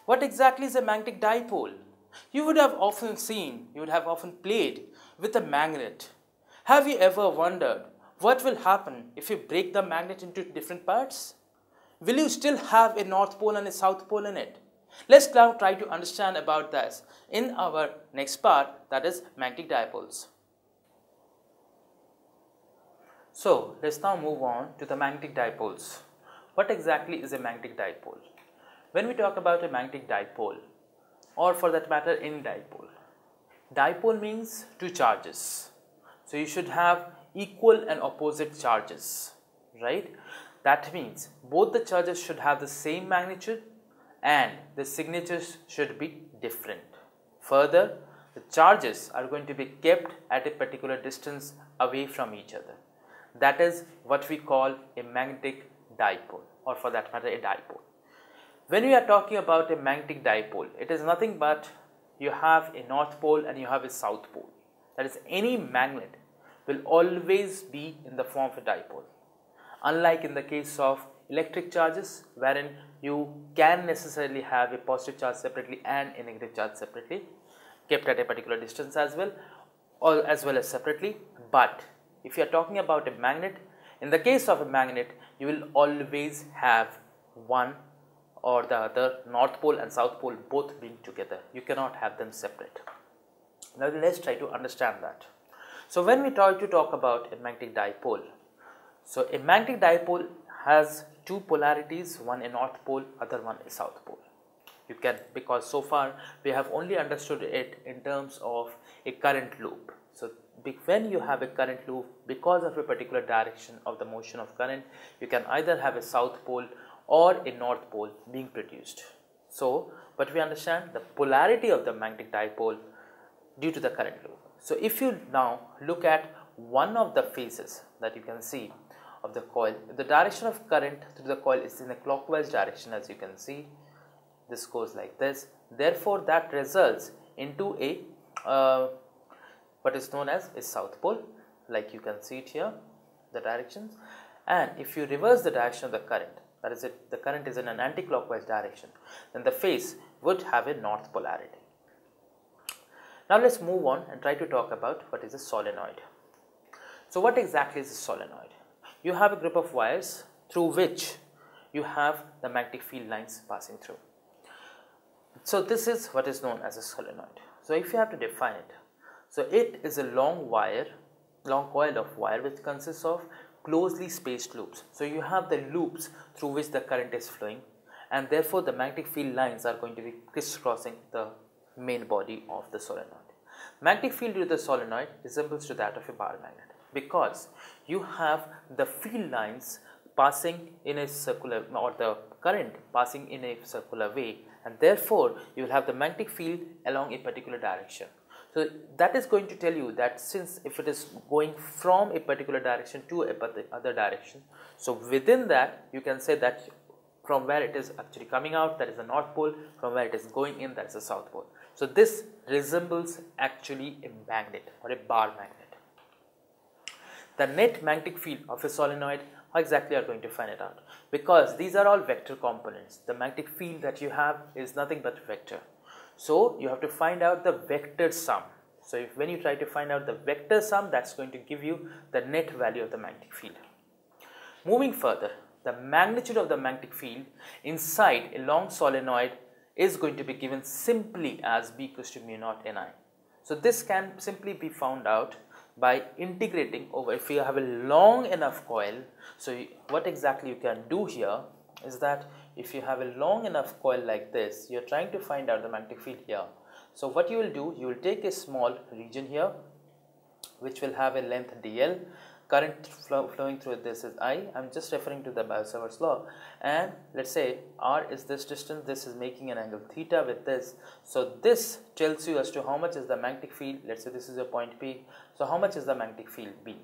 What exactly is a magnetic dipole? You would have often seen, you would have often played with a magnet. Have you ever wondered what will happen if you break the magnet into different parts? Will you still have a north pole and a south pole in it? Let's now try to understand about this in our next part, that is magnetic dipoles. So let's now move on to the magnetic dipoles. What exactly is a magnetic dipole? When we talk about a magnetic dipole, or for that matter any dipole, dipole means two charges. So you should have equal and opposite charges, right? That means both the charges should have the same magnitude and the signatures should be different. Further, the charges are going to be kept at a particular distance away from each other. That is what we call a magnetic dipole, or for that matter a dipole. When we are talking about a magnetic dipole, it is nothing but you have a north pole and you have a south pole. That is, any magnet will always be in the form of a dipole. Unlike in the case of electric charges, wherein you can necessarily have a positive charge separately and a negative charge separately, kept at a particular distance as well, or as well as separately. But if you are talking about a magnet, in the case of a magnet, you will always have one or the other, north pole and south pole both being together. You cannot have them separate. Now let's try to understand that. So when we try to talk about a magnetic dipole, so a magnetic dipole has two polarities, one a north pole, other one a south pole. You can, because so far we have only understood it in terms of a current loop. So when you have a current loop, because of a particular direction of the motion of current, you can either have a south pole or a north pole being produced. So, but we understand the polarity of the magnetic dipole due to the current loop. So if you now look at one of the phases that you can see of the coil, the direction of current through the coil is in a clockwise direction, as you can see. This goes like this. Therefore, that results into a what is known as a south pole, like you can see it here, the directions. And if you reverse the direction of the current, that is it, the current is in an anti-clockwise direction, then the phase would have a north polarity. Now let's move on and try to talk about what is a solenoid. So what exactly is a solenoid? You have a group of wires through which you have the magnetic field lines passing through. So this is what is known as a solenoid. So if you have to define it, so it is a long coil of wire which consists of closely spaced loops. So you have the loops through which the current is flowing, and therefore the magnetic field lines are going to be crisscrossing the main body of the solenoid. Magnetic field due to the solenoid resembles to that of a bar magnet, because you have the field lines passing in a circular, or the current passing in a circular way, and therefore you will have the magnetic field along a particular direction. So that is going to tell you that since if it is going from a particular direction to a other direction, so within that you can say that from where it is actually coming out, that is the north pole, from where it is going in, that is the south pole. So this resembles actually a magnet or a bar magnet. The net magnetic field of a solenoid, how exactly are you going to find it out? Because these are all vector components. The magnetic field that you have is nothing but vector. So you have to find out the vector sum. So when you try to find out the vector sum, that's going to give you the net value of the magnetic field. Moving further, the magnitude of the magnetic field inside a long solenoid is going to be given simply as B equals to mu naught Ni. So this can simply be found out by integrating over. If you have a long enough coil, so what exactly you can do here is that if you have a long enough coil like this, you are trying to find out the magnetic field here. So what you will do, you will take a small region here which will have a length dl, current flowing through this is I am just referring to the Biot-Savart's law, and let's say r is this distance, this is making an angle theta with this. So this tells you as to how much is the magnetic field. Let's say this is your point P, so how much is the magnetic field B.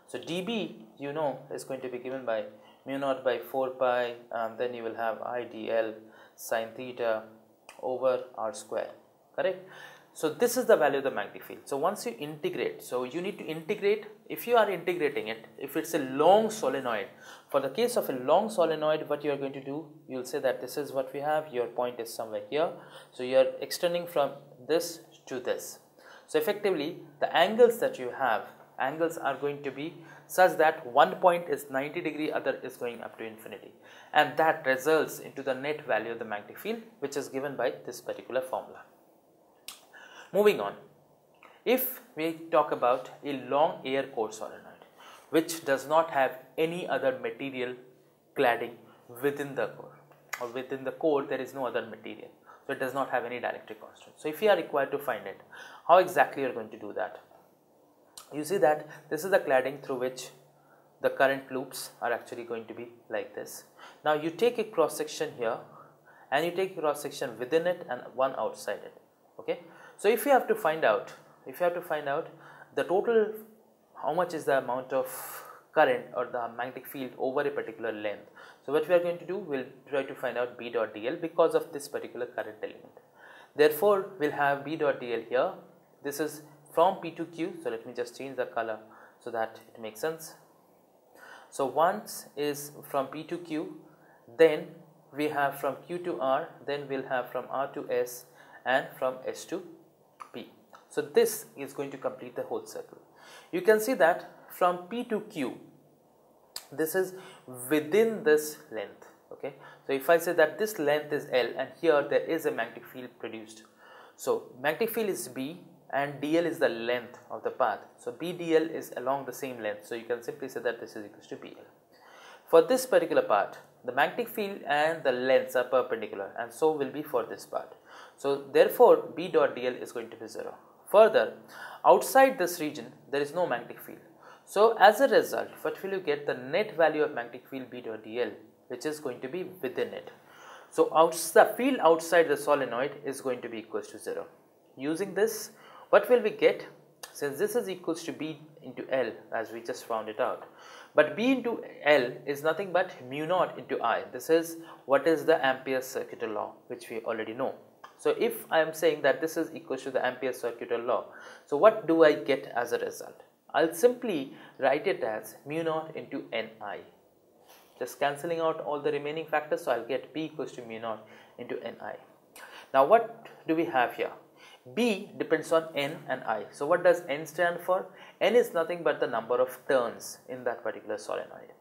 So dB, you know, is going to be given by mu naught by 4 pi, then you will have I dl sine theta over r square, correct? So this is the value of the magnetic field. So once you integrate, so you need to integrate, if you are integrating it, if it's a long solenoid, for the case of a long solenoid, what you are going to do, you will say that this is what we have, your point is somewhere here. So you are extending from this to this. So effectively, the angles that you have, angles are going to be such that one point is 90 degree, other is going up to infinity. And that results into the net value of the magnetic field, which is given by this particular formula. Moving on, if we talk about a long air core solenoid which does not have any other material cladding within the core, or within the core there is no other material, so it does not have any dielectric constant. So if you are required to find it, how exactly you are going to do that? You see that this is the cladding through which the current loops are actually going to be like this. Now you take a cross section here and you take a cross section within it and one outside it. Okay. So if you have to find out, the total, how much is the amount of current or the magnetic field over a particular length. So what we are going to do, we'll try to find out B dot dl because of this particular current element. Therefore, we'll have B dot dl here. This is from P to Q. So let me just change the color so that it makes sense. So once is from P to Q, then we have from Q to R, then we'll have from R to S, and from S to P. So this is going to complete the whole circle. You can see that from P to Q, this is within this length. Okay. So if I say that this length is L and here there is a magnetic field produced. So magnetic field is B and dl is the length of the path. So B dl is along the same length. So you can simply say that this is equal to BL. For this particular part, the magnetic field and the lengths are perpendicular, and so will be for this part. So therefore, B dot dl is going to be 0. Further, outside this region, there is no magnetic field. So as a result, what will you get? The net value of magnetic field B dot dl, which is going to be within it. So the field outside the solenoid is going to be equals to 0. Using this, what will we get? Since this is equals to B into L, as we just found it out, but B into L is nothing but mu naught into I. This is what is the Ampere's circuital law, which we already know. So if I am saying that this is equal to the Ampere's circuital law, so what do I get as a result? I'll simply write it as mu naught into Ni. Just cancelling out all the remaining factors, so I'll get B equals to mu naught into Ni. Now what do we have here? B depends on N and I. So what does N stand for? N is nothing but the number of turns in that particular solenoid.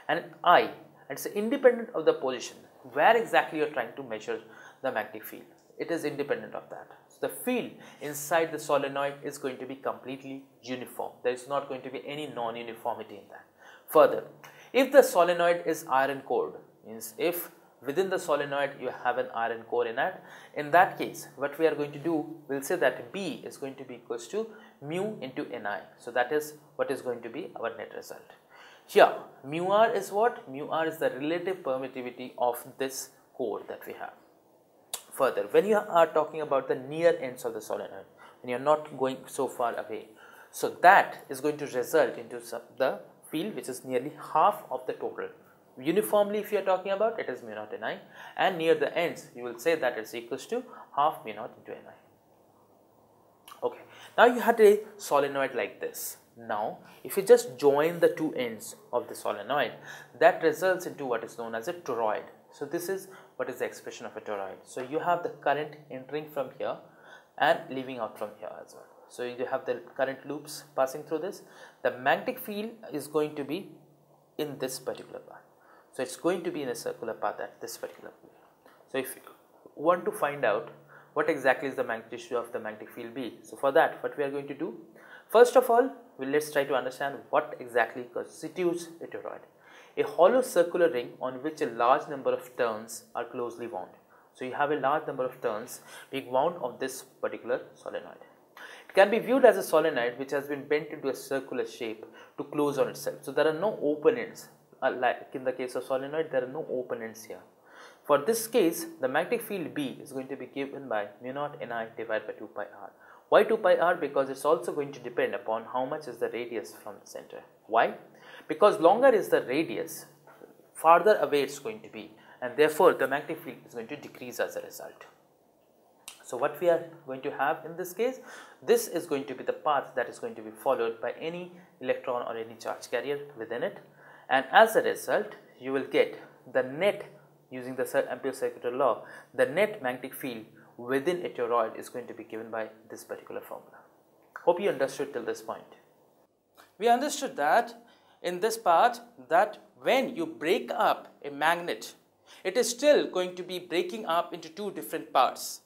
And I, it's independent of the position. Where exactly you are trying to measure the magnetic field? It is independent of that. So the field inside the solenoid is going to be completely uniform. There is not going to be any non-uniformity in that. Further, if the solenoid is iron cored, means if within the solenoid you have an iron core in that case, what we are going to do, we'll say that B is going to be equals to mu into Ni. So that is what is going to be our net result. Here, mu R is what? Mu R is the relative permittivity of this core that we have. Further, when you are talking about the near ends of the solenoid, when you are not going so far away, so that is going to result into the field which is nearly half of the total. Uniformly, if you are talking about, it is mu naught Ni, and near the ends you will say that it's equals to half mu naught into Ni. Okay, now you had a solenoid like this. Now if you just join the two ends of the solenoid, that results into what is known as a toroid. So this is what is the expression of a toroid. So you have the current entering from here and leaving out from here as well. So you have the current loops passing through this. The magnetic field is going to be in this particular path. So it's going to be in a circular path at this particular point. So if you want to find out what exactly is the magnitude of the magnetic field B, so for that what we are going to do, first of all, let's try to understand what exactly constitutes a toroid. A hollow circular ring on which a large number of turns are closely wound. So you have a large number of turns being wound on this particular solenoid. It can be viewed as a solenoid which has been bent into a circular shape to close on itself. So there are no open ends. Like in the case of solenoid, there are no open ends here. For this case, the magnetic field B is going to be given by mu naught Ni divided by 2 pi r. Why 2 pi r? Because it's also going to depend upon how much is the radius from the center. Why? Because longer is the radius, farther away it's going to be, and therefore the magnetic field is going to decrease as a result. So what we are going to have in this case, this is going to be the path that is going to be followed by any electron or any charge carrier within it, and as a result you will get the net, using the Ampere's circular law, the net magnetic field within a toroid is going to be given by this particular formula. Hope you understood till this point. We understood that in this part that when you break up a magnet, it is still going to be breaking up into two different parts.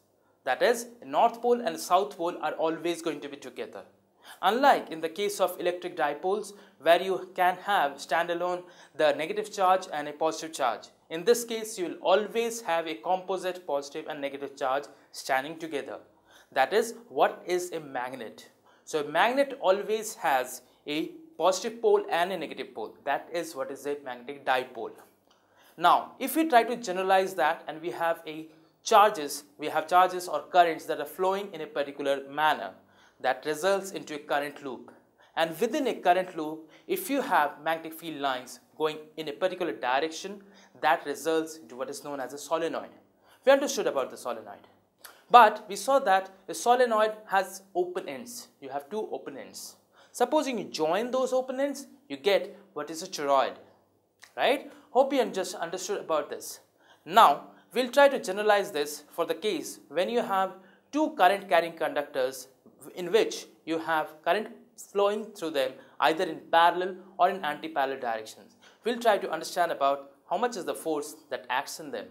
That is, north pole and south pole are always going to be together. Unlike in the case of electric dipoles, where you can have standalone the negative charge and a positive charge. In this case, you will always have a composite positive and negative charge standing together. That is, what is a magnet? So a magnet always has a positive pole and a negative pole. That is what is a magnetic dipole. Now, if we try to generalize that and we have charges or currents that are flowing in a particular manner, that results into a current loop. And within a current loop, if you have magnetic field lines going in a particular direction, that results into what is known as a solenoid. We understood about the solenoid. But we saw that a solenoid has open ends. You have two open ends. Supposing you join those open ends, you get what is a toroid. Right? Hope you just understood about this. Now, we'll try to generalize this for the case when you have two current carrying conductors in which you have current flowing through them either in parallel or in anti-parallel directions. We'll try to understand about how much is the force that acts in them.